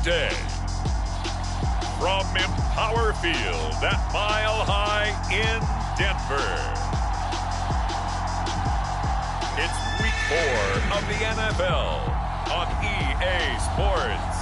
day. From Empower Field at Mile High in Denver. It's Week 4 of the NFL on EA Sports.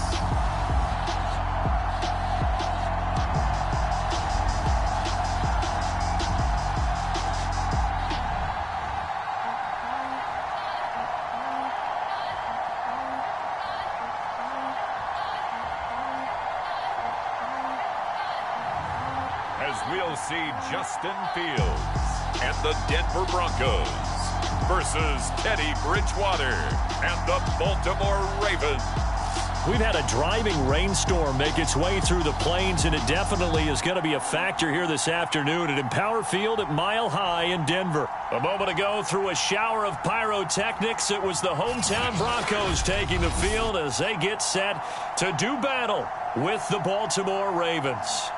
We'll see Justin Fields and the Denver Broncos versus Teddy Bridgewater and the Baltimore Ravens. We've had a driving rainstorm make its way through the plains, and it definitely is going to be a factor here this afternoon at Empower Field at Mile High in Denver. A moment ago, through a shower of pyrotechnics, it was the hometown Broncos taking the field as they get set to do battle with the Baltimore Ravens.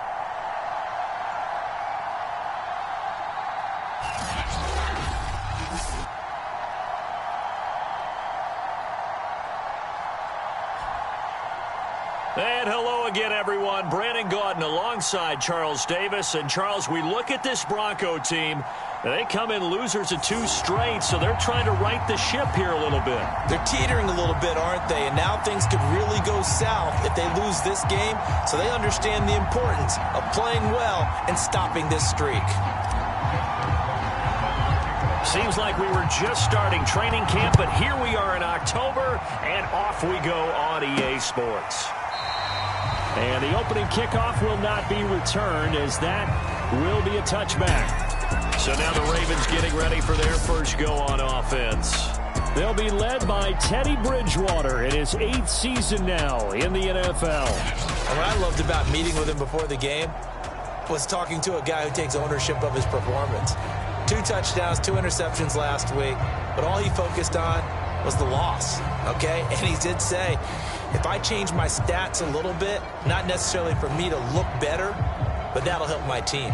And hello again, everyone. Brandon Gaudin alongside Charles Davis. And, Charles, we look at this Bronco team. They come in losers of 2 straight, so they're trying to right the ship here a little bit. They're teetering a little bit, aren't they? And now things could really go south if they lose this game. So they understand the importance of playing well and stopping this streak. Seems like we were just starting training camp, but here we are in October, and off we go on EA Sports. And the opening kickoff will not be returned, as that will be a touchback. So now the Ravens getting ready for their first go on offense. They'll be led by Teddy Bridgewater in his 8th season now in the NFL. And what I loved about meeting with him before the game was talking to a guy who takes ownership of his performance. 2 touchdowns, 2 interceptions last week, but all he focused on was the loss, okay? And he did say, if I change my stats a little bit, not necessarily for me to look better, but that'll help my team.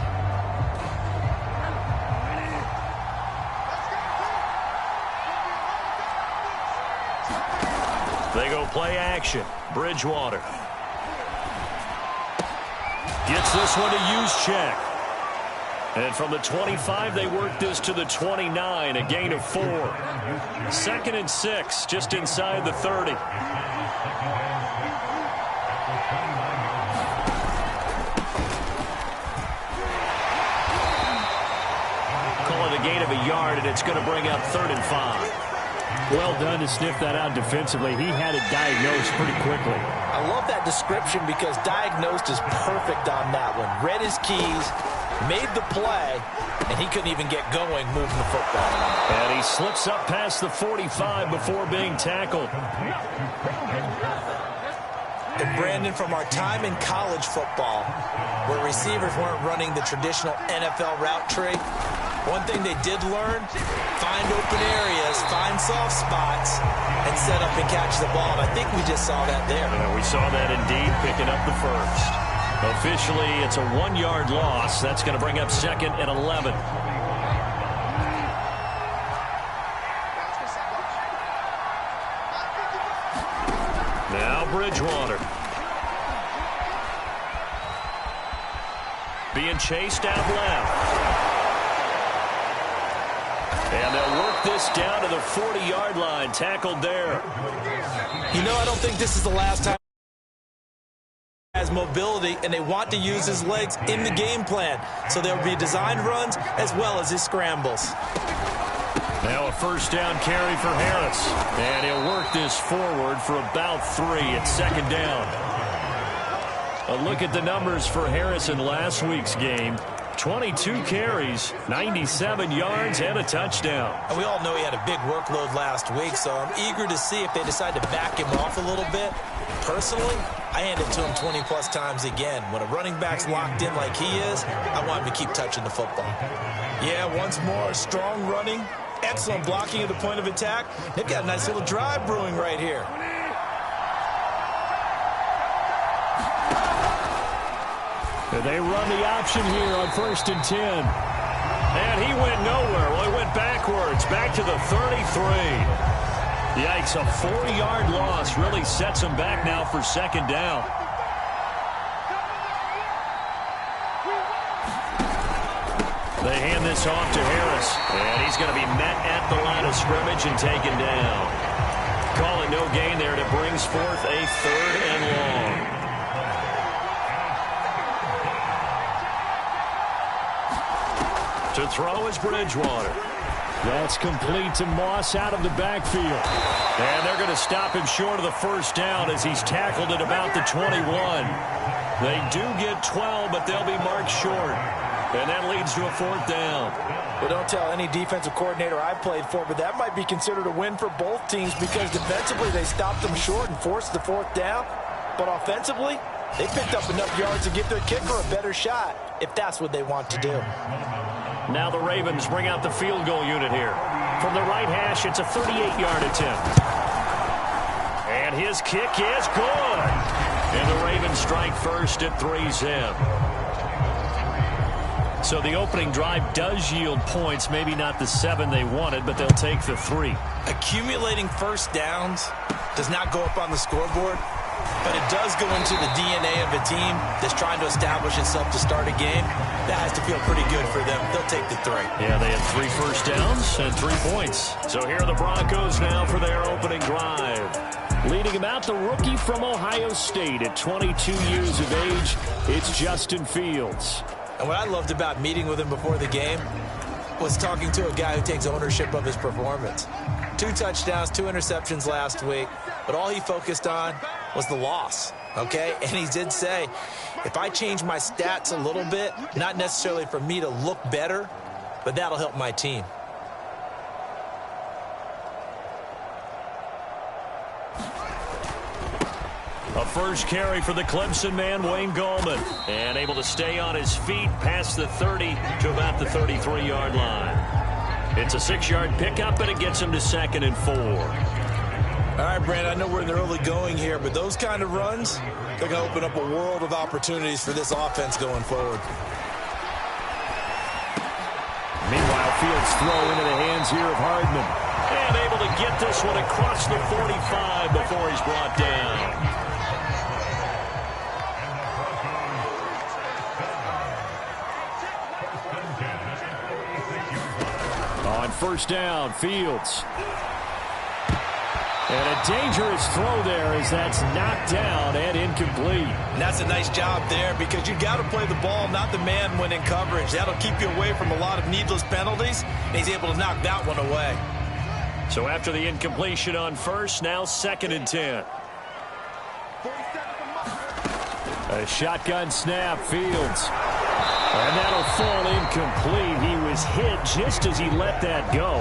They go play action. Bridgewater gets this one to Juszczyk. And from the 25, they work this to the 29, a gain of 4. 2nd and 6, just inside the 30. Call it a gain of a yard, and it's going to bring up 3rd and 5. Well done to sniff that out defensively. He had it diagnosed pretty quickly. I love that description because diagnosed is perfect on that one. Read his keys, made the play, and he couldn't even get going moving the football. And he slips up past the 45 before being tackled. And Brandon, from our time in college football, where receivers weren't running the traditional NFL route tree, one thing they did learn, find open areas, find soft spots, and set up and catch the ball. And I think we just saw that there. Yeah, we saw that indeed, picking up the first. Officially, it's a 1-yard loss. That's going to bring up 2nd and 11. Now Bridgewater. Being chased out left. And they'll work this down to the 40-yard line, tackled there. You know, I don't think this is the last time he has mobility, and they want to use his legs in the game plan. So there will be designed runs as well as his scrambles. Now a 1st down carry for Harris. And he'll work this forward for about 3 at 2nd down. A look at the numbers for Harris in last week's game. 22 carries, 97 yards, and a touchdown. And we all know he had a big workload last week, so I'm eager to see if they decide to back him off a little bit. Personally, I hand it to him 20-plus times again. When a running back's locked in like he is, I want him to keep touching the football. Yeah, once more, strong running, excellent blocking at the point of attack. They've got a nice little drive brewing right here. They run the option here on 1st and 10. And he went nowhere. Well, he went backwards, back to the 33. Yikes, a 4-yard loss really sets them back now for second down. They hand this off to Harris, and he's going to be met at the line of scrimmage and taken down. Calling no gain there, and it brings forth a 3rd and long. To throw is Bridgewater. That's complete to Moss out of the backfield. And they're going to stop him short of the first down as he's tackled at about the 21. They do get 12, but they'll be marked short. And that leads to a 4th down. Well, don't tell any defensive coordinator I've played for, but that might be considered a win for both teams because defensively they stopped them short and forced the 4th down. But offensively, they picked up enough yards to give their kicker a better shot if that's what they want to do. Now the Ravens bring out the field goal unit here. From the right hash, it's a 38-yard attempt. And his kick is good. And the Ravens strike first at 3-zip. So the opening drive does yield points, maybe not the 7 they wanted, but they'll take the 3. Accumulating first downs does not go up on the scoreboard, but it does go into the DNA of a team that's trying to establish itself to start a game. That has to feel pretty good for them. They'll take the 3. Yeah, they had 3 first downs and 3 points. So here are the Broncos now for their opening drive. Leading him out, the rookie from Ohio State at 22 years of age, it's Justin Fields. And what I loved about meeting with him before the game was talking to a guy who takes ownership of his performance. 2 touchdowns, 2 interceptions last week, but all he focused on was the loss, okay? And he did say, if I change my stats a little bit, not necessarily for me to look better, but that'll help my team. A first carry for the Clemson man, Wayne Gallman. And able to stay on his feet past the 30 to about the 33-yard line. It's a 6-yard pickup, and it gets him to 2nd and 4. All right, Brandon, I know we're in the early going here, but those kind of runs, they're going to open up a world of opportunities for this offense going forward. Meanwhile, Fields throw into the hands here of Hardman. And able to get this one across the 45 before he's brought down. On first down, Fields. And a dangerous throw there as that's knocked down and incomplete. And that's a nice job there because you got to play the ball, not the man when in coverage. That'll keep you away from a lot of needless penalties, and he's able to knock that one away. So after the incompletion on first, now 2nd and 10. A shotgun snap, Fields. And that'll fall incomplete. He was hit just as he let that go.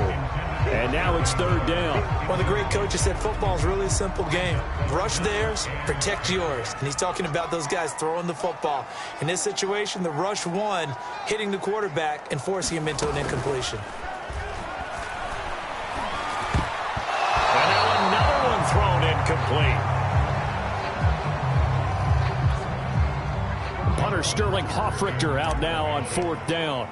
And now it's 3rd down. One of the great coaches said football's really a simple game. Rush theirs, protect yours. And he's talking about those guys throwing the football. In this situation, the rush won, hitting the quarterback and forcing him into an incompletion. And now another one thrown incomplete. Punter Sterling Hoffrichter out now on 4th down.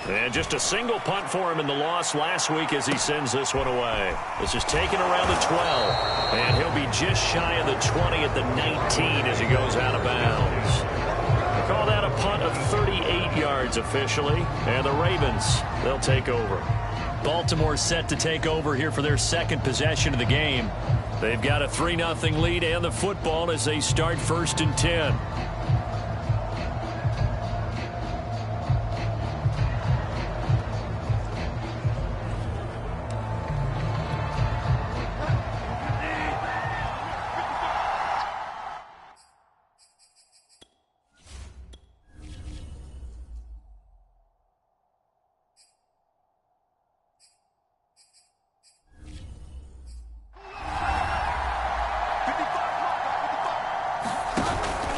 And just a single punt for him in the loss last week as he sends this one away. This is taken around the 12. And he'll be just shy of the 20 at the 19 as he goes out of bounds. Call that a punt of 38 yards officially. And the Ravens, they'll take over. Baltimore set to take over here for their 2nd possession of the game. They've got a 3-0 lead and the football as they start 1st and 10.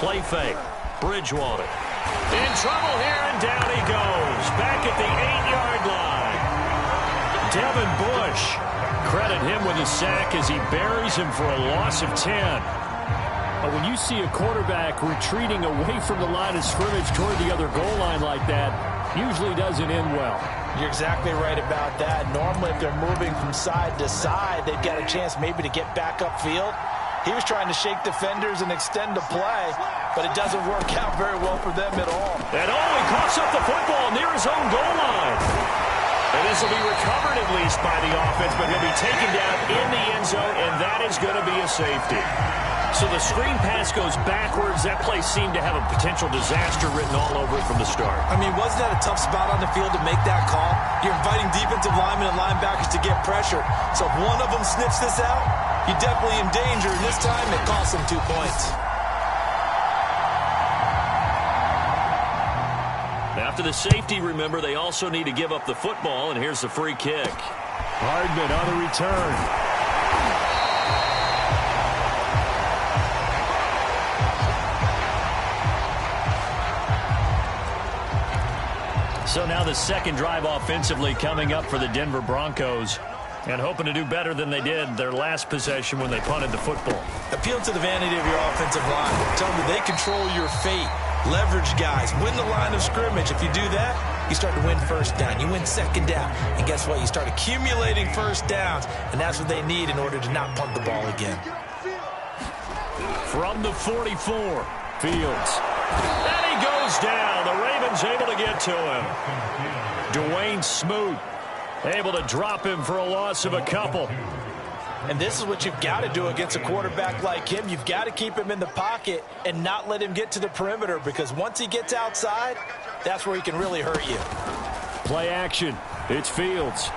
Play fake. Bridgewater. In trouble here, and down he goes. Back at the 8-yard line. Devin Bush. Credit him with a sack as he buries him for a loss of 10. But when you see a quarterback retreating away from the line of scrimmage toward the other goal line like that, usually doesn't end well. You're exactly right about that. Normally, if they're moving from side to side, they've got a chance maybe to get back upfield. He was trying to shake defenders and extend the play, but it doesn't work out very well for them at all. And he coughs up the football near his own goal line. And this will be recovered at least by the offense, but he'll be taken down in the end zone, and that is going to be a safety. So the screen pass goes backwards. That play seemed to have a potential disaster written all over it from the start. I mean, wasn't that a tough spot on the field to make that call? You're inviting defensive linemen and linebackers to get pressure. So if one of them sniffs this out, you're definitely in danger. And this time, it costs them 2 points. After the safety, remember, they also need to give up the football, and here's the free kick. Hardman on the return. So now the second drive offensively coming up for the Denver Broncos, and hoping to do better than they did their last possession when they punted the football. Appeal to the vanity of your offensive line. Tell them they control your fate. Leverage guys. Win the line of scrimmage. If you do that, you start to win first down. You win second down. And guess what? You start accumulating first downs, and that's what they need in order to not punt the ball again. From the 44, Fields. And he goes down. The Ravens able to get to him. Dwayne Smoot able to drop him for a loss of a couple. And this is what you've got to do against a quarterback like him. You've got to keep him in the pocket and not let him get to the perimeter, because once he gets outside, that's where he can really hurt you. Play action. It's Fields.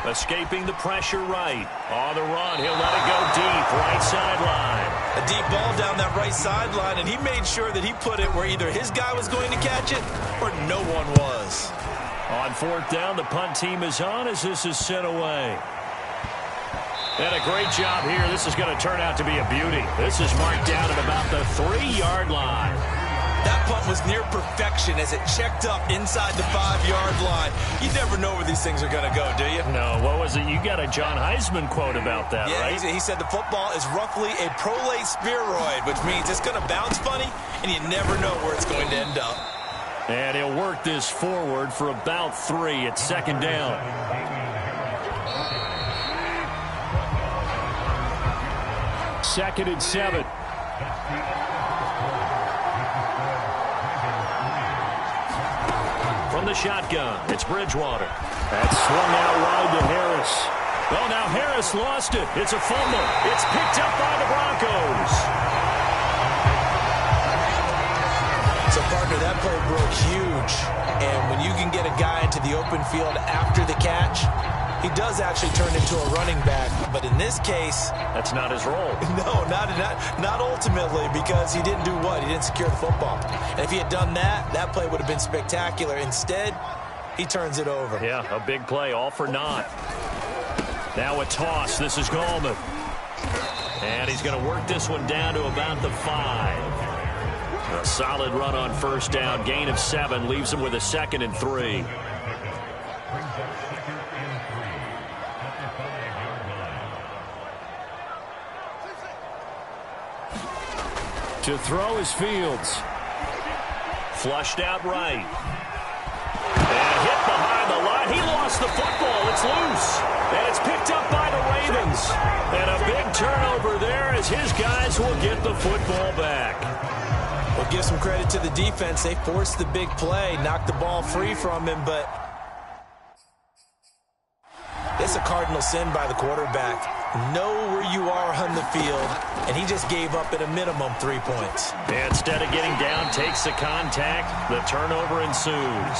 Escaping the pressure right. On the run, he'll let it go deep. Right sideline. A deep ball down that right sideline, and he made sure that he put it where either his guy was going to catch it or no one was. On fourth down, the punt team is on as this is sent away. And a great job here. This is going to turn out to be a beauty. This is marked down at about the 3-yard line. That punt was near perfection as it checked up inside the 5-yard line. You never know where these things are going to go, do you? No, what was it? You got a John Heisman quote about that, yeah, right? He said the football is roughly a prolate spheroid, which means it's going to bounce funny, and you never know where it's going to end up. And he'll work this forward for about 3 at second down. Second and 7. From the shotgun, it's Bridgewater. That's swung out wide to Harris. Oh, now Harris lost it. It's a fumble. It's picked up by the Broncos. So, partner, that play broke huge. And when you can get a guy into the open field after the catch, he does actually turn into a running back. But in this case, that's not his role. No, not ultimately, because he didn't do what? He didn't secure the football. And if he had done that, that play would have been spectacular. Instead, he turns it over. Yeah, a big play, all for naught. Now a toss. This is Gallman. And he's going to work this one down to about the 5. A solid run on first down. Gain of 7 leaves him with a 2nd and 3. To throw is Fields. Flushed out right. And hit behind the line. He lost the football. It's loose. And it's picked up by the Ravens. And a big turnover there as his guys will get the football back. Well, give some credit to the defense. They forced the big play, knocked the ball free from him, but it's a cardinal sin by the quarterback. Know where you are on the field, and he just gave up at a minimum 3 points. Instead of getting down, takes the contact. The turnover ensues.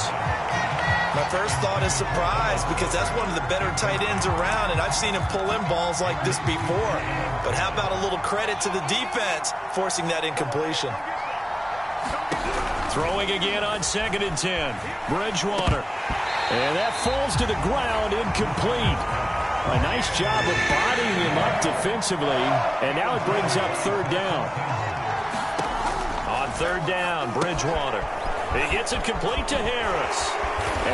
My first thought is surprise, because that's one of the better tight ends around, and I've seen him pull in balls like this before. But how about a little credit to the defense forcing that incompletion? Throwing again on 2nd and 10. Bridgewater. And that falls to the ground, incomplete. A nice job of bodying him up defensively, and now it brings up 3rd down. On 3rd down, Bridgewater. He gets it complete to Harris.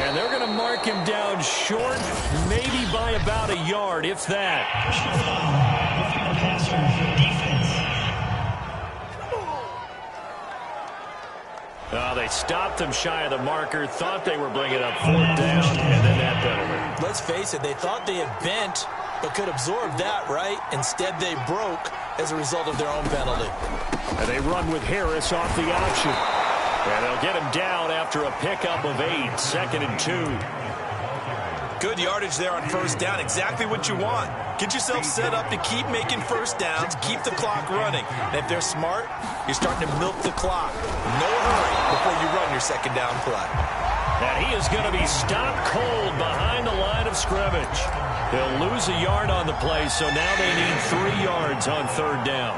And they're going to mark him down short, maybe by about a yard, if that. They stopped them shy of the marker, thought they were bringing up 4th down, and then that penalty. Let's face it, they thought they had bent but could absorb that, right? Instead, they broke as a result of their own penalty. And they run with Harris off the option. And they'll get him down after a pickup of 8, 2nd and 2. Good yardage there on 1st down, exactly what you want. Get yourself set up to keep making 1st downs, keep the clock running. And if they're smart, you're starting to milk the clock. No hurry before you run your 2nd down play. And he is going to be stopped cold behind the line of scrimmage. He'll lose a yard on the play, so now they need 3 yards on 3rd down.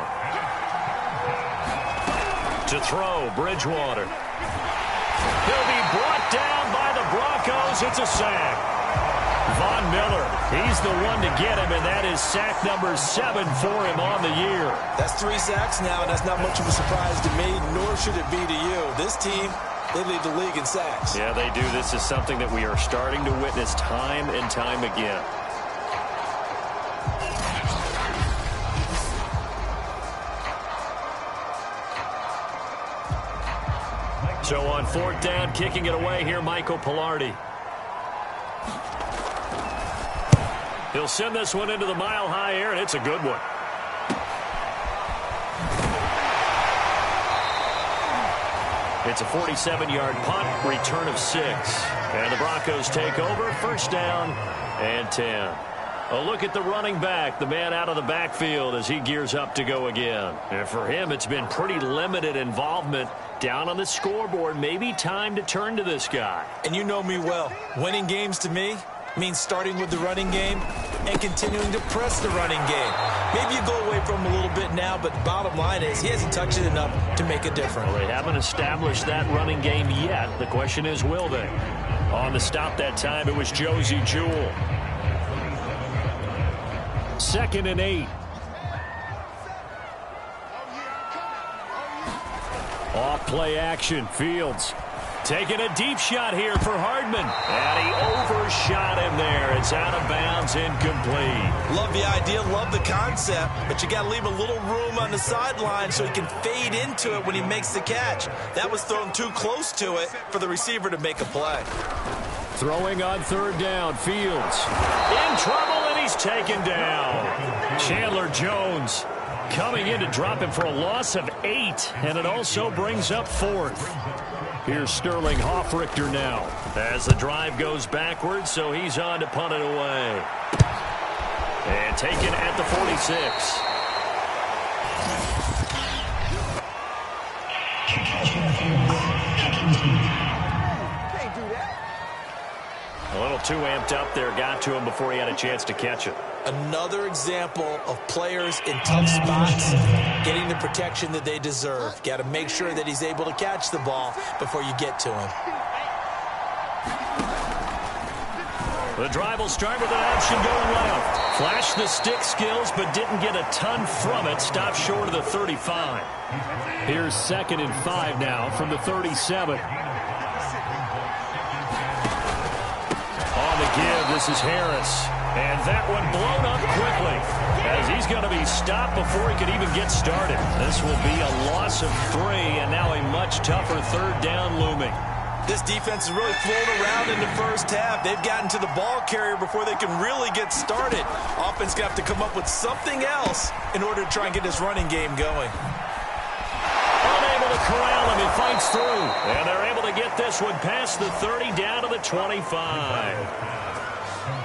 To throw, Bridgewater. He'll be brought down by the Broncos. It's a sack. Von Miller, he's the one to get him, and that is sack number 7 for him on the year. That's 3 sacks now, and that's not much of a surprise to me, nor should it be to you. This team, they lead the league in sacks. Yeah, they do. This is something that we are starting to witness time and time again. So on 4th down, kicking it away here, Michael Pilardi. He'll send this one into the mile-high air, and it's a good one. It's a 47-yard punt, return of 6. And the Broncos take over, 1st down and 10. A look at the running back, the man out of the backfield as he gears up to go again. And for him, it's been pretty limited involvement down on the scoreboard. Maybe time to turn to this guy. And you know me well. Winning games to me means starting with the running game and continuing to press the running game. Maybe you go away from him a little bit now, but bottom line is he hasn't touched it enough to make a difference. Well, they haven't established that running game yet. The question is, will they? On the stop that time, it was Josie Jewell. 2nd and 8. Off play action. Fields taking a deep shot here for Hardman. And he overshot him there. It's out of bounds, incomplete. Love the idea, love the concept, but you got to leave a little room on the sideline so he can fade into it when he makes the catch. That was thrown too close to it for the receiver to make a play. Throwing on 3rd down, Fields in trouble, and he's taken down. Chandler Jones coming in to drop him for a loss of 8, and it also brings up 4th. Here's Sterling Hoffrichter now as the drive goes backwards, so he's on to punt it away. And taken at the 46. A little too amped up there, got to him before he had a chance to catch it. Another example of players in tough spots getting the protection that they deserve. Got to make sure that he's able to catch the ball before you get to him. The drive will start with an option going left. Flashed the stick skills, but didn't get a ton from it. Stopped short of the 35. Here's 2nd and 5 now from the 37. On the give, this is Harris. And that one blown up quickly as he's going to be stopped before he could even get started. This will be a loss of 3, and now a much tougher 3rd down looming. This defense has really flown around in the 1st half. They've gotten to the ball carrier before they can really get started. Offense going to have to come up with something else in order to try and get this running game going. Unable to corral him, he fights through. And they're able to get this one past the 30 down to the 25.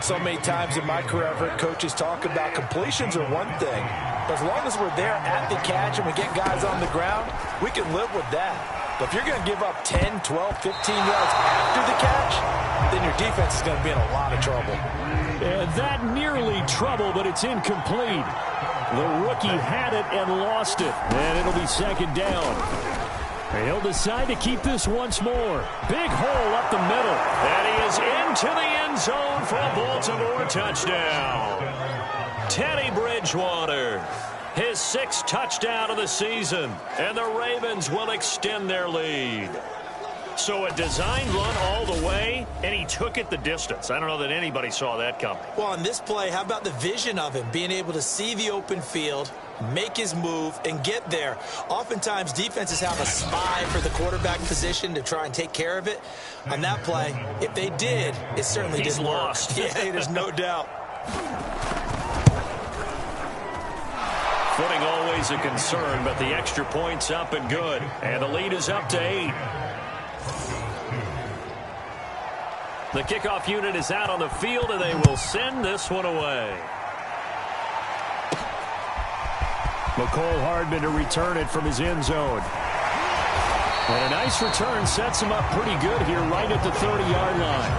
So many times in my career, I've heard coaches talk about completions are one thing. But as long as we're there at the catch and we get guys on the ground, we can live with that. But if you're going to give up 10, 12, 15 yards after the catch, then your defense is going to be in a lot of trouble. And that nearly trouble, but it's incomplete. The rookie had it and lost it. And it'll be 2nd down. He'll decide to keep this once more. Big hole up the middle. And he is into the end zone for a Baltimore touchdown. Teddy Bridgewater, his 6th touchdown of the season. And the Ravens will extend their lead. So a design run all the way, play, and he took it the distance. I don't know that anybody saw that coming. Well, on this play, how about the vision of him, being able to see the open field, make his move, and get there. Oftentimes, defenses have a spy for the quarterback position to try and take care of it. On that play, if they did, it certainly didn't work. Lost. Yeah, there's no doubt. Footing always a concern, but the extra point's up and good. And the lead is up to 8. The kickoff unit is out on the field, and they will send this one away. McCole Hardman to return it from his end zone. And a nice return sets him up pretty good here right at the 30-yard line.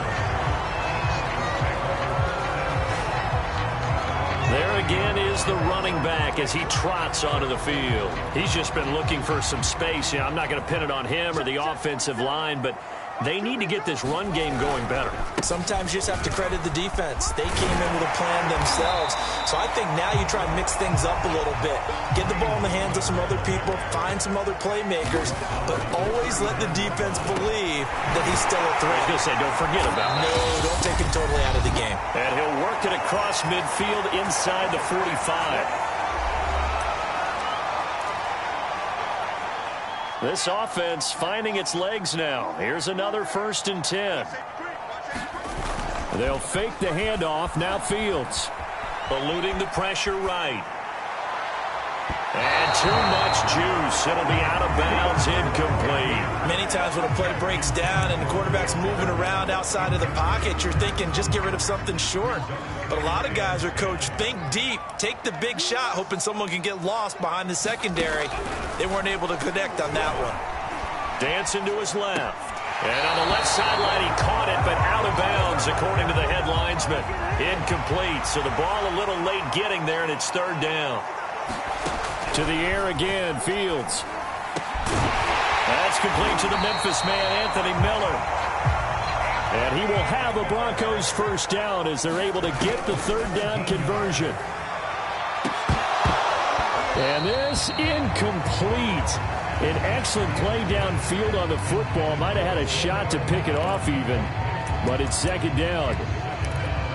There again is the running back as he trots onto the field. He's just been looking for some space. I'm not going to pin it on him or the offensive line, but they need to get this run game going better. Sometimes you just have to credit the defense. They came in with a plan themselves. So I think now you try and mix things up a little bit. Get the ball in the hands of some other people, find some other playmakers, but always let the defense believe that he's still a threat. I was going to say, don't forget about it. No, don't take him totally out of the game. And he'll work it across midfield inside the 45. This offense finding its legs now. Here's another 1st and 10. They'll fake the handoff. Now Fields. Eluding the pressure right. And too much juice. It'll be out of bounds, incomplete. Many times when a play breaks down and the quarterback's moving around outside of the pocket, you're thinking just get rid of something short. But a lot of guys are coached, think deep, take the big shot, hoping someone can get lost behind the secondary. They weren't able to connect on that one. Dancing to his left. And on the left sideline, he caught it, but out of bounds, according to the head linesman. Incomplete, so the ball a little late getting there, and it's 3rd down. To the air again, Fields. That's complete to the Memphis man, Anthony Miller. And he will have a Broncos 1st down as they're able to get the 3rd down conversion. And this incomplete. An excellent play downfield on the football. Might have had a shot to pick it off even, but it's 2nd down.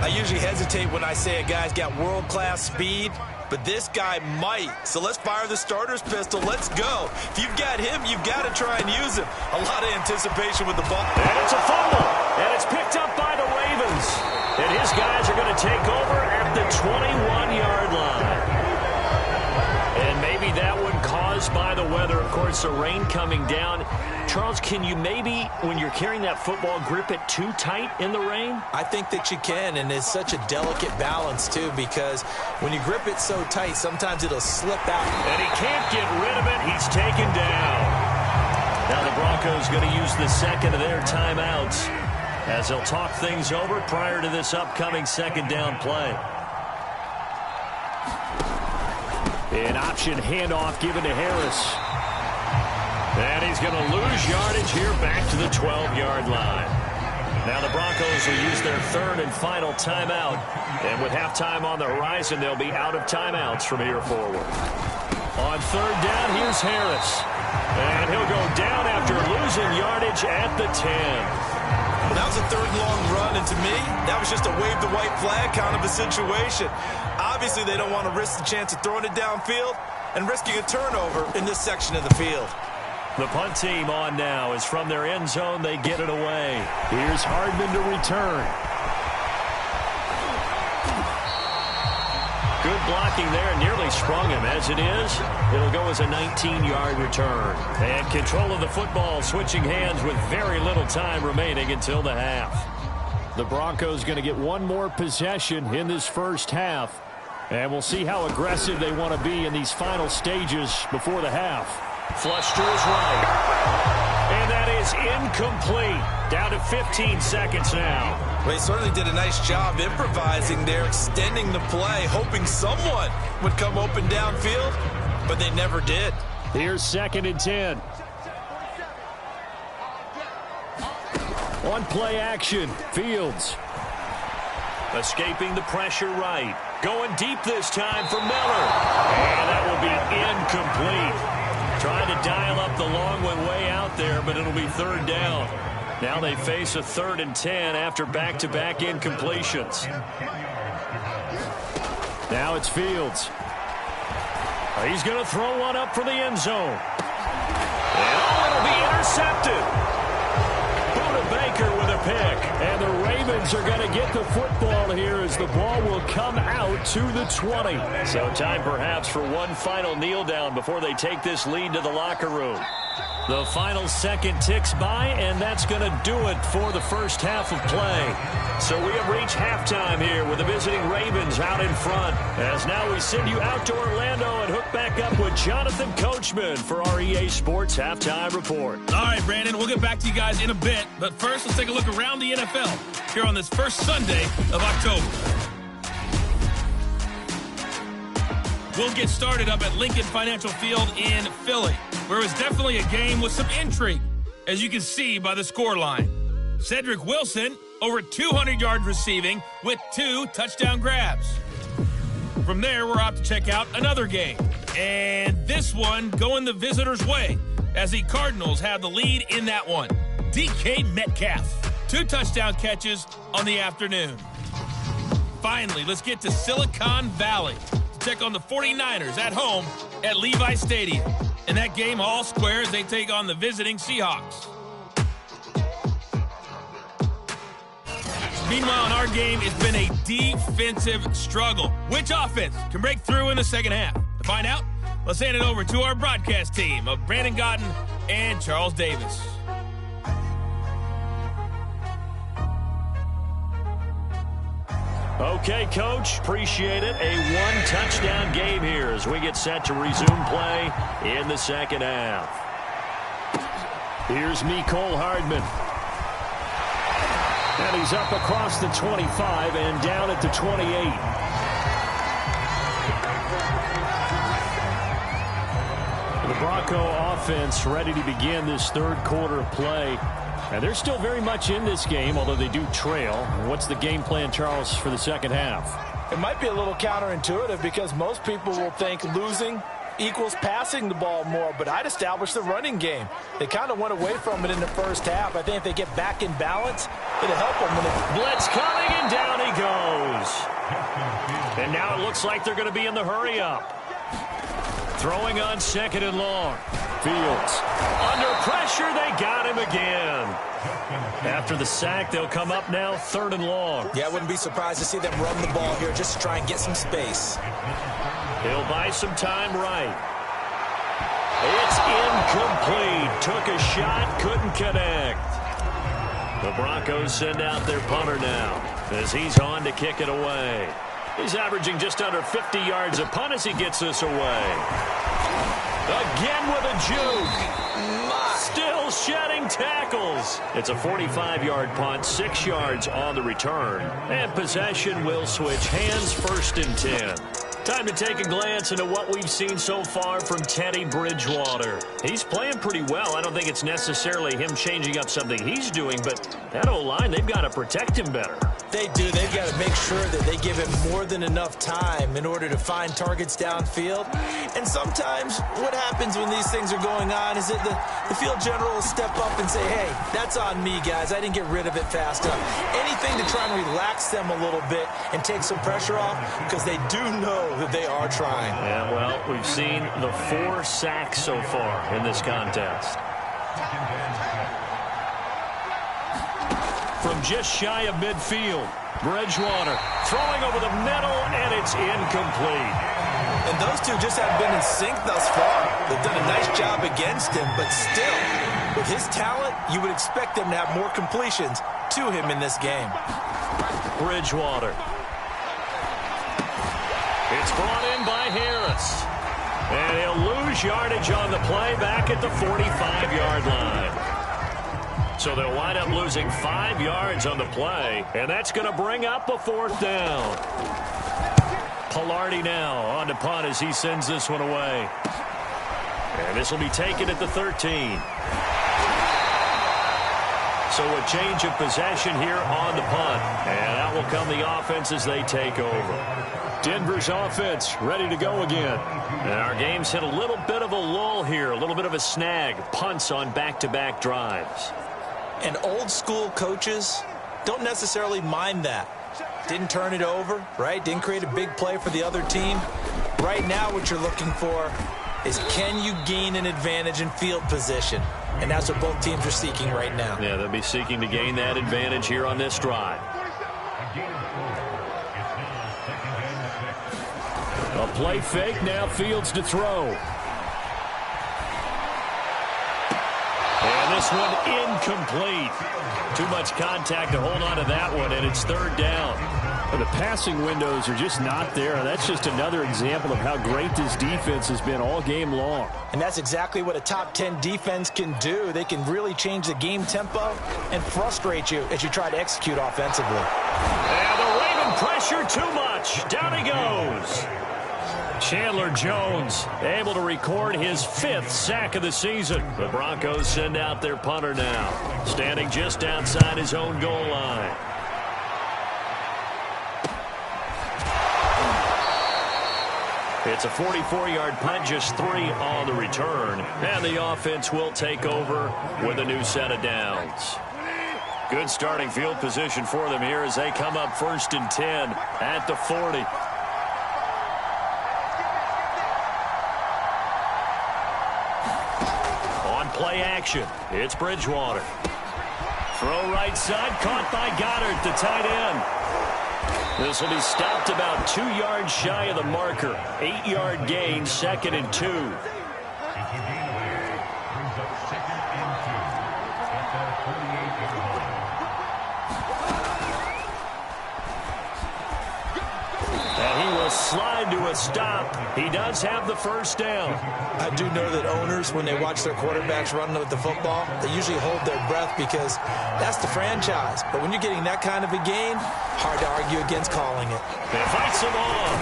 I usually hesitate when I say a guy's got world-class speed, but this guy might. So let's fire the starter's pistol. Let's go. If you've got him, you've got to try and use him. A lot of anticipation with the ball. And it's a fumble. And it's picked up by the Ravens. And his guys are going to take over at the 21-yard line. And maybe that one caused by the weather. Of course, the rain coming down. Charles, can you maybe, when you're carrying that football, grip it too tight in the rain? I think that you can, and it's such a delicate balance, too, because when you grip it so tight, sometimes it'll slip out. And he can't get rid of it. He's taken down. Now the Broncos going to use the second of their timeouts as they'll talk things over prior to this upcoming 2nd down play. An option handoff given to Harris. And he's going to lose yardage here back to the 12-yard line. Now the Broncos will use their 3rd and final timeout. And with halftime on the horizon, they'll be out of timeouts from here forward. On 3rd down, here's Harris. And he'll go down after losing yardage at the 10. That was a 3rd long run, and to me, that was just a wave the white flag kind of a situation. Obviously, they don't want to risk the chance of throwing it downfield and risking a turnover in this section of the field. The punt team on now is from their end zone. They get it away. Here's Hardman to return. Good blocking there, nearly sprung him. As it is, it'll go as a 19-yard return. And control of the football switching hands with very little time remaining until the half. The Broncos going to get one more possession in this 1st half. And we'll see how aggressive they want to be in these final stages before the half. Flush to his right. And that is incomplete. Down to 15 seconds now. Well, he certainly did a nice job improvising there, extending the play, hoping someone would come open downfield, but they never did. Here's 2nd and 10. On play action, Fields. Escaping the pressure right. Going deep this time for Miller. And that will be incomplete. Trying to dial up the long one way out there, but it'll be 3rd down. Now they face a 3rd and 10 after back-to-back incompletions. Now it's Fields. He's going to throw one up for the end zone. And it'll be intercepted. Buda Baker with a pick. And the Ravens are going to get the football here as the ball will come out to the 20. So time perhaps for one final kneel down before they take this lead to the locker room. The final second ticks by, and that's going to do it for the first half of play. So we have reached halftime here with the visiting Ravens out in front. As now we send you out to Orlando and hook back up with Jonathan Coachman for our EA Sports Halftime Report. All right, Brandon, we'll get back to you guys in a bit. But first, let's take a look around the NFL here on this first Sunday of October. We'll get started up at Lincoln Financial Field in Philly, where it was definitely a game with some intrigue, as you can see by the scoreline. Cedric Wilson, over 200 yards receiving with 2 touchdown grabs. From there, we're off to check out another game. And this one going the visitors' way, as the Cardinals have the lead in that one. DK Metcalf, 2 touchdown catches on the afternoon. Finally, let's get to Silicon Valley to check on the 49ers at home at Levi Stadium. In that game, all square as they take on the visiting Seahawks. Meanwhile, in our game, it's been a defensive struggle. Which offense can break through in the second half? To find out, let's hand it over to our broadcast team of Brandon Godden and Charles Davis. Okay, Coach, appreciate it. A 1-touchdown game here as we get set to resume play in the second half. Here's Mecole Hardman. And he's up across the 25 and down at the 28. The Bronco offense ready to begin this third quarter of play. And they're still very much in this game, although they do trail. What's the game plan, Charles, for the second half? It might be a little counterintuitive because most people will think losing equals passing the ball more, but I'd establish the running game. They kind of went away from it in the first half. I think if they get back in balance, it'll help them. Blitz coming, and down he goes. And now it looks like they're going to be in the hurry-up. Throwing on 2nd and long. Fields. Under pressure, they got him again. After the sack, they'll come up now 3rd and long. Yeah, I wouldn't be surprised to see them run the ball here just to try and get some space. He'll buy some time right. It's incomplete. Took a shot, couldn't connect. The Broncos send out their punter now as he's on to kick it away. He's averaging just under 50 yards a punt as he gets this away. Again with a juke. Still shedding tackles. It's a 45-yard punt, 6 yards on the return. And possession will switch hands, 1st and 10. Time to take a glance into what we've seen so far from Teddy Bridgewater. He's playing pretty well. I don't think it's necessarily him changing up something he's doing, but that O-line, they've got to protect him better. They do. They've got to make sure that they give him more than enough time in order to find targets downfield. And sometimes what happens when these things are going on is that the field general will step up and say, hey, that's on me, guys. I didn't get rid of it fast enough. Anything to try and relax them a little bit and take some pressure off because they do know that they are trying. Yeah, well, we've seen the 4 sacks so far in this contest. From just shy of midfield, Bridgewater throwing over the middle, and it's incomplete. And those two just haven't been in sync thus far. They've done a nice job against him, but still, with his talent, you would expect them to have more completions to him in this game. Bridgewater. It's brought in by Harris. And he'll lose yardage on the play back at the 45-yard line. So they'll wind up losing 5 yards on the play, and that's going to bring up a 4th down. Pilardi now on to punt as he sends this one away. And this will be taken at the 13. So a change of possession here on the punt, and out will come the offense as they take over. Denver's offense ready to go again. And our game's hit a little bit of a lull here, a little bit of a snag. Punts on back-to-back drives. And old school coaches don't necessarily mind that. Didn't turn it over, right? Didn't create a big play for the other team. Right now what you're looking for is, can you gain an advantage in field position? And that's what both teams are seeking right now. Yeah, they'll be seeking to gain that advantage here on this drive. A play fake, now Fields to throw. And this one incomplete. Too much contact to hold on to that one, and it's third down. The passing windows are just not there. That's just another example of how great this defense has been all game long. And that's exactly what a top 10 defense can do. They can really change the game tempo and frustrate you as you try to execute offensively. And the Raven pressure too much. Down he goes. Chandler Jones able to record his 5th sack of the season. The Broncos send out their punter now, standing just outside his own goal line. It's a 44-yard punt, just 3 on the return. And the offense will take over with a new set of downs. Good starting field position for them here as they come up 1st and 10 at the 40. On play action, it's Bridgewater. Throw right side, caught by Goddard, the tight end. This will be stopped about 2 yards shy of the marker. 8-yard gain, 2nd and 2. And he will slide to a stop. He does have the first down. I do know that owners, when they watch their quarterbacks run with the football, they usually hold their breath because that's the franchise. But when you're getting that kind of a gain, hard to argue against calling it. They fights him off.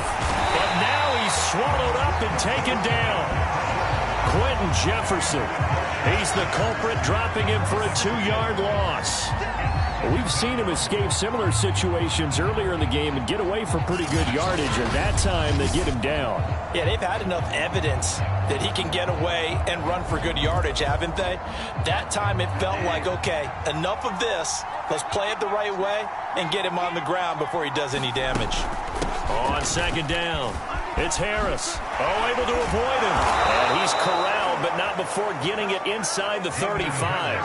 But now he's swallowed up and taken down. Quentin Jefferson. He's the culprit, dropping him for a 2-yard loss. We've seen him escape similar situations earlier in the game and get away for pretty good yardage, and that time they get him down. Yeah, they've had enough evidence that he can get away and run for good yardage, haven't they? That time it felt like, okay, enough of this. Let's play it the right way and get him on the ground before he does any damage. On 2nd down, it's Harris. Oh, able to avoid him. And he's corralled, but not before getting it inside the 35.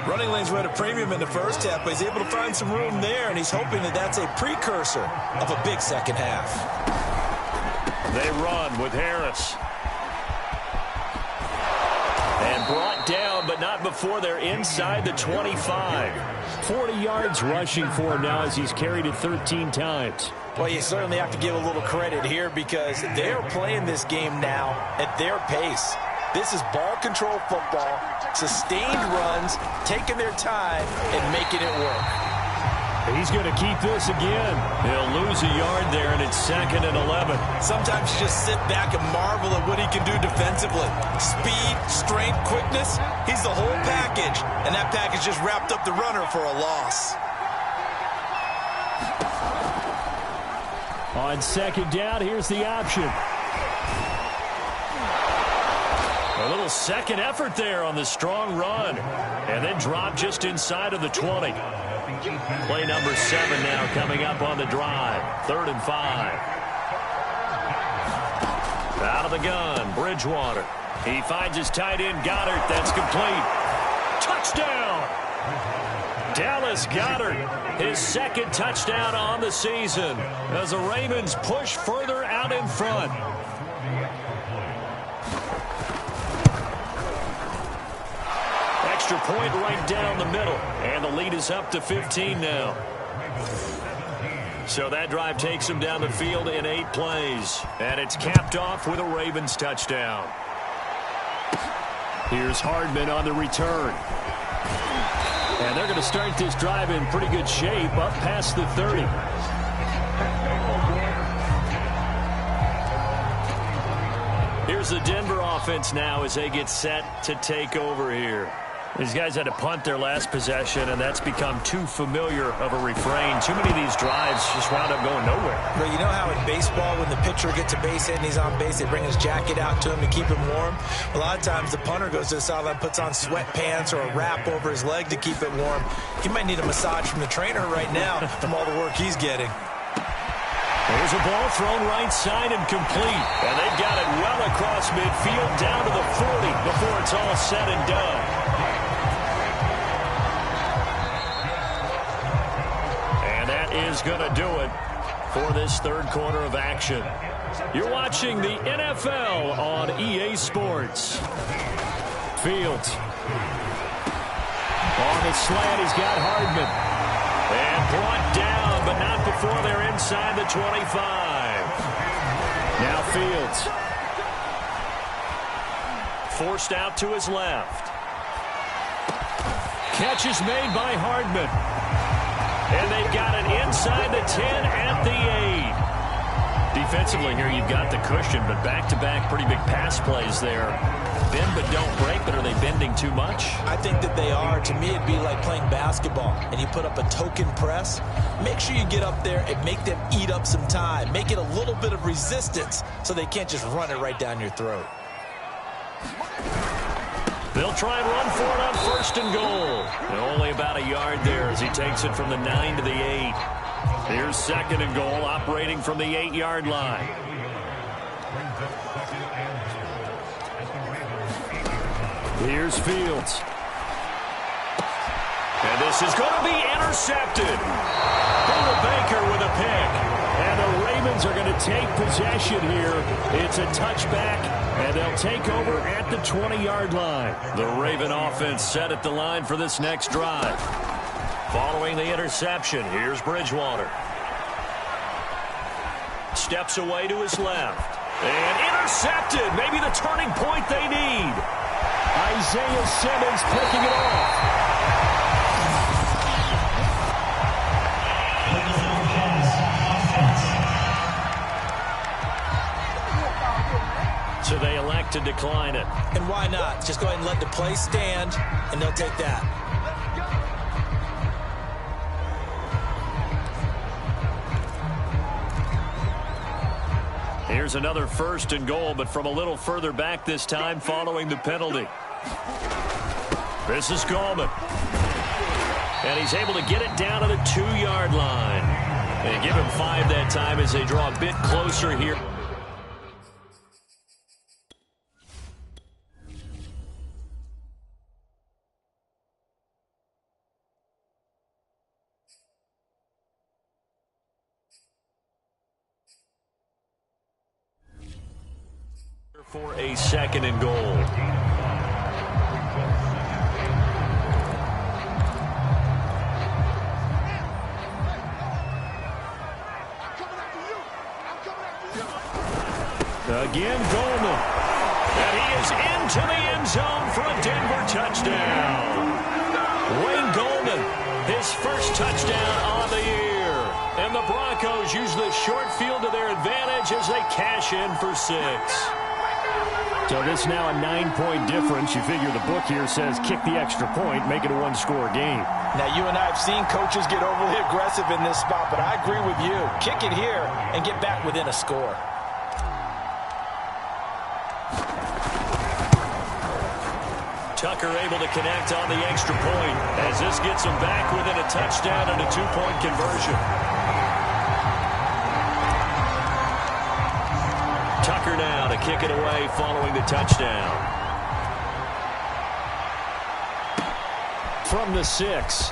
Running lanes were at a premium in the first half, but he's able to find some room there, and he's hoping that that's a precursor of a big second half. They run with Harris. And brought down, but not before they're inside the 25. 40 yards rushing for him now as he's carried it 13 times. Well, you certainly have to give a little credit here because they're playing this game now at their pace. This is ball control football, sustained runs, taking their time and making it work. He's going to keep this again. He'll lose a yard there, and it's 2nd and 11. Sometimes you just sit back and marvel at what he can do defensively. Speed, strength, quickness, he's the whole package. And that package just wrapped up the runner for a loss. On 2nd down, here's the option. A little second effort there on the strong run. And then drop just inside of the 20. Play number 7 now coming up on the drive. 3rd and 5. Out of the gun, Bridgewater. He finds his tight end, Goddard. That's complete. Touchdown! Dallas Goddard, his 2nd touchdown on the season as the Ravens push further out in front. Extra point right down the middle, and the lead is up to 15 now. So that drive takes them down the field in 8 plays, and it's capped off with a Ravens touchdown. Here's Hardman on the return. And they're going to start this drive in pretty good shape, up past the 30. Here's the Denver offense now as they get set to take over here. These guys had to punt their last possession, and that's become too familiar of a refrain. Too many of these drives just wound up going nowhere. But you know how in baseball, when the pitcher gets a base hit and he's on base, they bring his jacket out to him to keep him warm? A lot of times the punter goes to the sideline, puts on sweatpants or a wrap over his leg to keep it warm. He might need a massage from the trainer right now from all the work he's getting. There's a ball thrown right side and complete. And they've got it well across midfield down to the 40 before it's all said and done. And that is going to do it for this third quarter of action. You're watching the NFL on EA Sports. Fields. On the slant, he's got Hardman. And brought down, but not before they're inside the 25. Now Fields. Forced out to his left. Catch is made by Hardman. And they've got it inside the 10 at the 8. Defensively here, you've got the cushion, but back-to-back pretty big pass plays there. Bend but don't break, but are they bending too much? I think that they are. To me, it'd be like playing basketball, and you put up a token press. Make sure you get up there and make them eat up some time. Make it a little bit of resistance so they can't just run it right down your throat. They'll try and run for it on first and goal. And only about a yard there as he takes it from the 9 to the 8. Here's second and goal, operating from the 8-yard line. Here's Fields. And this is going to be intercepted. Buda Baker with a pick. And the Ravens are going to take possession here. It's a touchback, and they'll take over at the 20-yard line. The Raven offense set at the line for this next drive. Following the interception, here's Bridgewater. Steps away to his left. And intercepted. Maybe the turning point they need. Isaiah Simmons picking it off. So they elect to decline it. And why not? Just go ahead and let the play stand, and they'll take that. Here's another first and goal, but from a little further back this time following the penalty. This is Gallman. And he's able to get it down to the 2-yard line. They give him 5 that time as they draw a bit closer here. For a second and goal. Again, Goldman. And he is into the end zone for a Denver touchdown. Wayne Goldman, his first touchdown on the year. And the Broncos use the short field to their advantage as they cash in for 6. So this now a 9-point difference. You figure the book here says kick the extra point, make it a one-score game. Now, you and I have seen coaches get overly aggressive in this spot, but I agree with you. Kick it here and get back within a score. Tucker able to connect on the extra point as this gets him back within a touchdown and a 2-point conversion. Tucker now to kick it away following the touchdown. From the 6.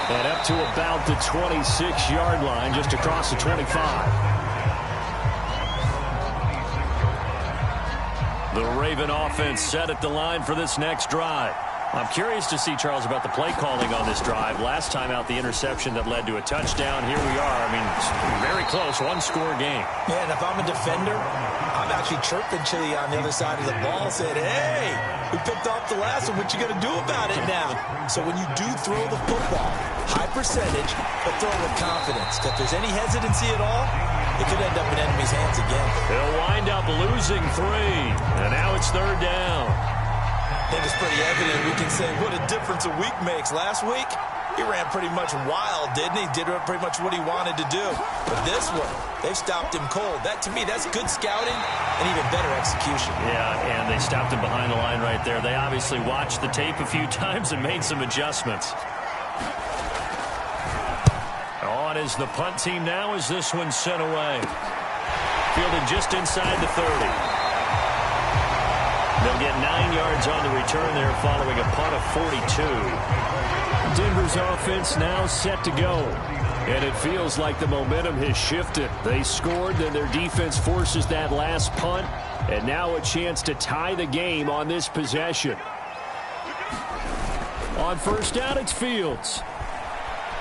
And up to about the 26-yard line, just across the 25. The Raven offense set at the line for this next drive. I'm curious to see, Charles, about the play calling on this drive. Last time out, the interception that led to a touchdown. Here we are. I mean, very close, one-score game. Yeah, and if I'm a defender, I'm actually chirping Chili on the other side of the ball, saying, hey, we picked off the last one. What you going to do about it now? So when you do throw the football, high percentage, but throw it with confidence. If there's any hesitancy at all, it could end up in enemy's hands again. They'll wind up losing 3, and now it's 3rd down. think it's pretty evident. We can say what a difference a week makes. Last week, he ran pretty much wild, didn't he? Did pretty much what he wanted to do. But this one, they've stopped him cold. That, to me, that's good scouting and even better execution. Yeah, and they stopped him behind the line right there. They obviously watched the tape a few times and made some adjustments. On is the punt team now as this one's sent away. Fielded just inside the 30. They'll get 9 yards on the return there following a punt of 42. Denver's offense now set to go. And it feels like the momentum has shifted. They scored, then their defense forces that last punt. And now a chance to tie the game on this possession. On first down, it's Fields.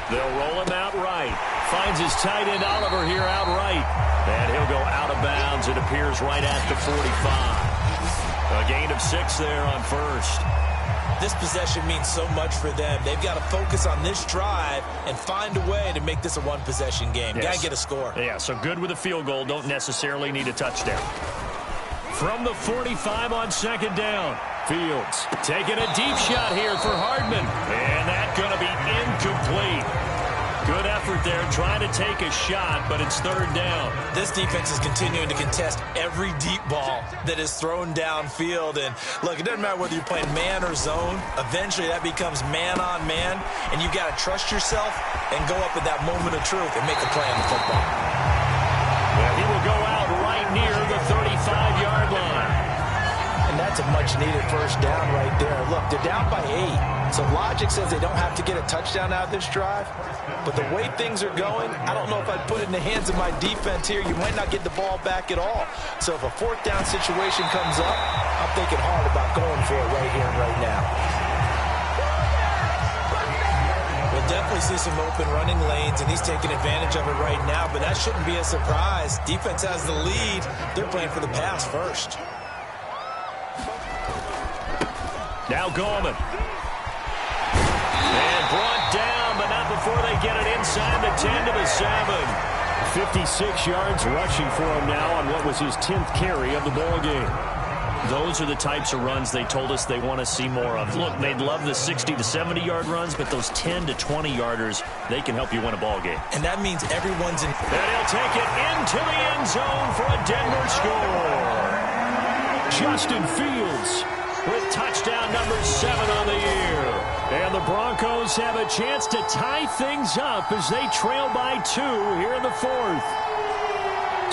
They'll roll him out right. Finds his tight end Oliver here out right. And he'll go out of bounds. It appears right at the 45. A gain of 6 there on first. This possession means so much for them. They've got to focus on this drive and find a way to make this a one-possession game. Yes. Got to get a score. Yeah, so good with a field goal. Don't necessarily need a touchdown. From the 45 on second down. Fields taking a deep shot here for Hardman. And that's going to be incomplete. Good effort there, trying to take a shot, but it's third down. This defense is continuing to contest every deep ball that is thrown downfield. And look, it doesn't matter whether you're playing man or zone. Eventually, that becomes man on man, and you've got to trust yourself and go up at that moment of truth and make a play on the football. Well, he will go out right near the 35-yard line. And that's a much-needed first down right there. Look, they're down by 8. So logic says they don't have to get a touchdown out of this drive. But the way things are going, I don't know if I'd put it in the hands of my defense here. You might not get the ball back at all. So if a fourth down situation comes up, I'm thinking hard about going for it right here and right now. We'll definitely see some open running lanes, and he's taking advantage of it right now. But that shouldn't be a surprise. Defense has the lead. They're playing for the pass first. Now Gorman. And brought down, but not before they get it inside the 10 to the 7. 56 yards rushing for him now on what was his 10th carry of the ball game. Those are the types of runs they told us they want to see more of. Look, they'd love the 60 to 70-yard runs, but those 10 to 20-yarders, they can help you win a ball game. And that means everyone's in. And he'll take it into the end zone for a Denver score. Justin Fields with touchdown number 7 on the year. And the Broncos have a chance to tie things up as they trail by 2 here in the 4th.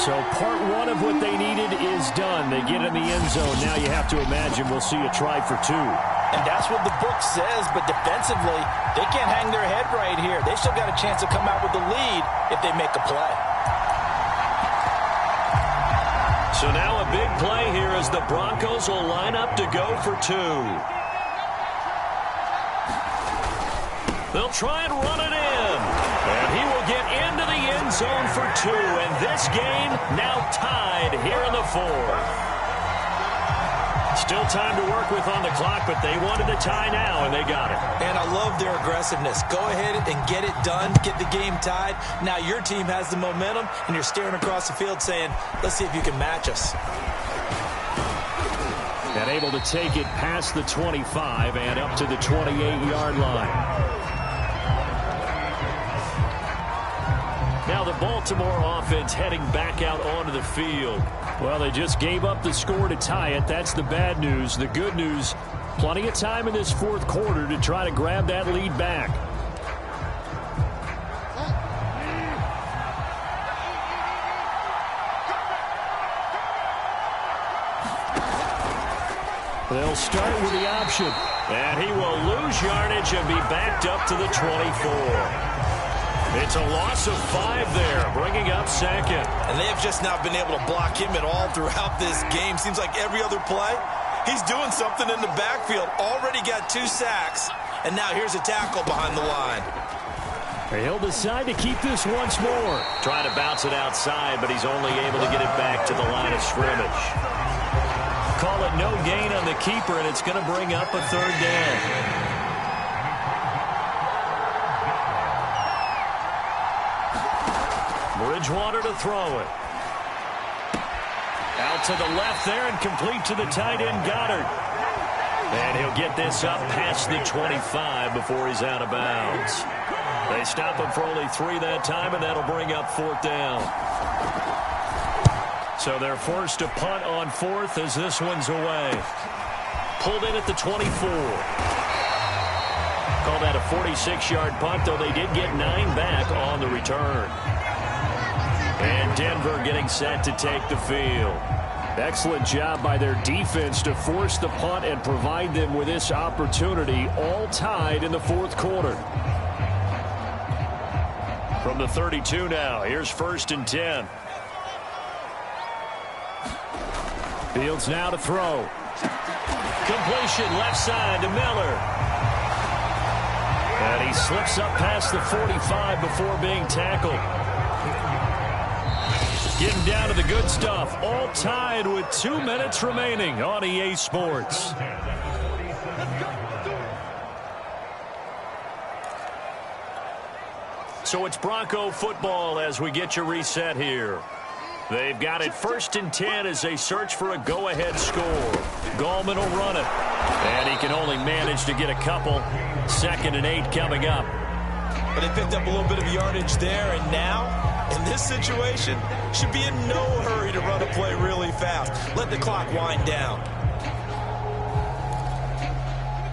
So part 1 of what they needed is done. They get in the end zone. Now you have to imagine we'll see a try for 2. And that's what the book says, but defensively, they can't hang their head right here. They still got a chance to come out with the lead if they make a play. So now a big play here as the Broncos will line up to go for 2. They'll try and run it in. And he will get into the end zone for 2. And this game now tied here in the 4th. Still time to work with on the clock, but they wanted a tie now, and they got it. And I love their aggressiveness. Go ahead and get it done, get the game tied. Now your team has the momentum, and you're staring across the field saying, let's see if you can match us. And able to take it past the 25 and up to the 28-yard line. Now the Baltimore offense heading back out onto the field. Well, they just gave up the score to tie it. That's the bad news. The good news, plenty of time in this 4th quarter to try to grab that lead back. They'll start with the option. And he will lose yardage and be backed up to the 24. It's a loss of 5 there, bringing up 2nd. And they have just not been able to block him at all throughout this game. Seems like every other play, he's doing something in the backfield. Already got 2 sacks, and now here's a tackle behind the line. He'll decide to keep this once more. Trying to bounce it outside, but he's only able to get it back to the line of scrimmage. Call it no gain on the keeper, and it's going to bring up a 3rd down. Bridgewater to throw it. Out to the left there and complete to the tight end Goddard. And he'll get this up past the 25 before he's out of bounds. They stop him for only 3 that time, and that'll bring up 4th down. So they're forced to punt on 4th as this one's away. Pulled in at the 24. Call that a 46-yard punt, though they did get 9 back on the return. And Denver getting set to take the field. Excellent job by their defense to force the punt and provide them with this opportunity, all tied in the 4th quarter. From the 32 now, here's 1st and 10. Fields now to throw. Completion left side to Miller. And he slips up past the 45 before being tackled. Getting down to the good stuff. All tied with 2 minutes remaining on EA Sports. So it's Bronco football as we get you reset here. They've got it 1st and 10 as they search for a go-ahead score. Gallman will run it. And he can only manage to get a couple. 2nd and 8 coming up. But they picked up a little bit of yardage there, and now, in this situation, should be in no hurry to run a play really fast. Let the clock wind down.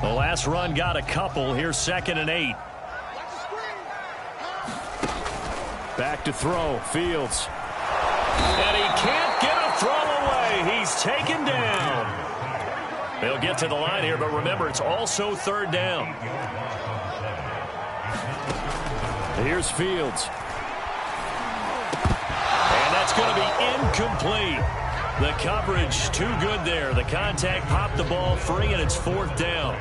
The last run got a couple. Here's 2nd and 8. Back to throw. Fields. And he can't get a throw away. He's taken down. They'll get to the line here, but remember, it's also 3rd down. Here's Fields. And that's going to be incomplete. The coverage too good there. The contact popped the ball free, and it's 4th down.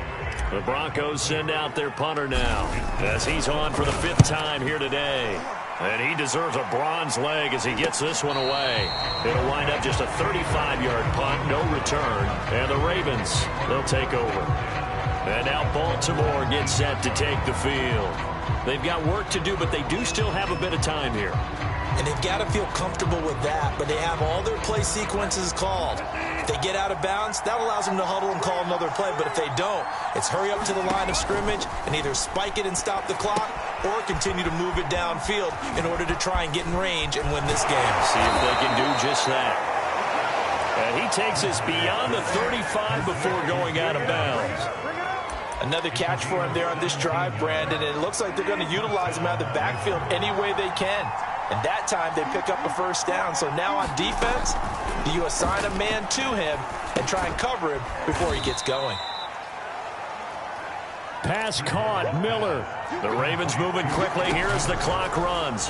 The Broncos send out their punter now as he's on for the 5th time here today. And he deserves a bronze leg as he gets this one away. It'll wind up just a 35-yard punt, no return. And the Ravens, they'll take over. And now Baltimore gets set to take the field. They've got work to do, but they do still have a bit of time here. And they've got to feel comfortable with that, but they have all their play sequences called. If they get out of bounds, that allows them to huddle and call another play. But if they don't, it's hurry up to the line of scrimmage and either spike it and stop the clock or continue to move it downfield in order to try and get in range and win this game. See if they can do just that. And he takes us beyond the 35 before going out of bounds. Another catch for him there on this drive, Brandon, and it looks like they're going to utilize him out of the backfield any way they can. And that time they pick up a 1st down. So now on defense, do you assign a man to him and try and cover him before he gets going? Pass caught, Miller. The Ravens moving quickly here as the clock runs.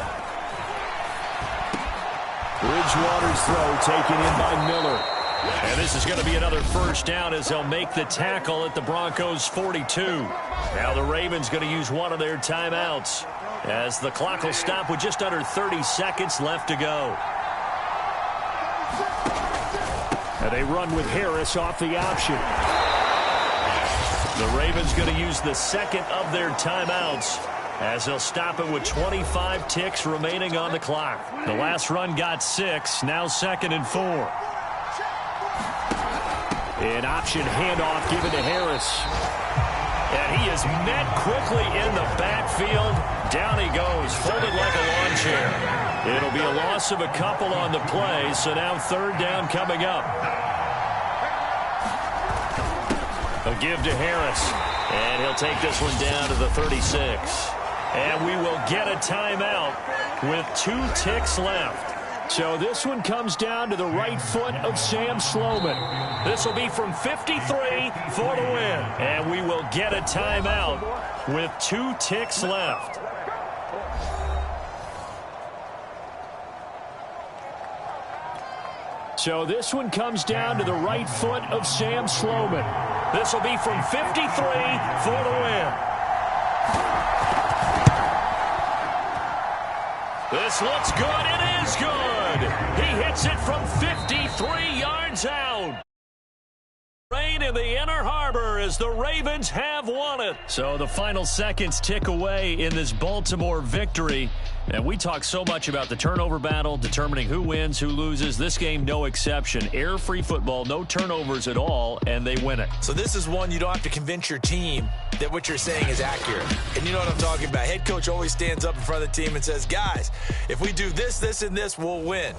Bridgewater's throw taken in by Miller. And this is going to be another 1st down as they'll make the tackle at the Broncos' 42. Now the Ravens going to use one of their timeouts as the clock will stop with just under 30 seconds left to go. And they run with Harris off the option. The Ravens going to use the 2nd of their timeouts as they'll stop it with 25 ticks remaining on the clock. The last run got 6, now 2nd and 4. An option handoff given to Harris. And he is met quickly in the backfield. Down he goes, folded like a lawn chair. It'll be a loss of a couple on the play, so now 3rd down coming up. A give to Harris. And he'll take this one down to the 36. And we will get a timeout with 2 ticks left. So this one comes down to the right foot of Sam Sloman. This will be from 53 for the win. And we will get a timeout with 2 ticks left. So this one comes down to the right foot of Sam Sloman. This will be from 53 for the win. This looks good. It is good. He hits it from 53 yards out. Rain in the Inner Harbor as the Ravens have won it. So the final seconds tick away in this Baltimore victory. And we talk so much about the turnover battle, determining who wins, who loses. This game, no exception. Air-free football, no turnovers at all, and they win it. So this is one you don't have to convince your team that what you're saying is accurate. And you know what I'm talking about. Head coach always stands up in front of the team and says, guys, if we do this, this, and this, we'll win.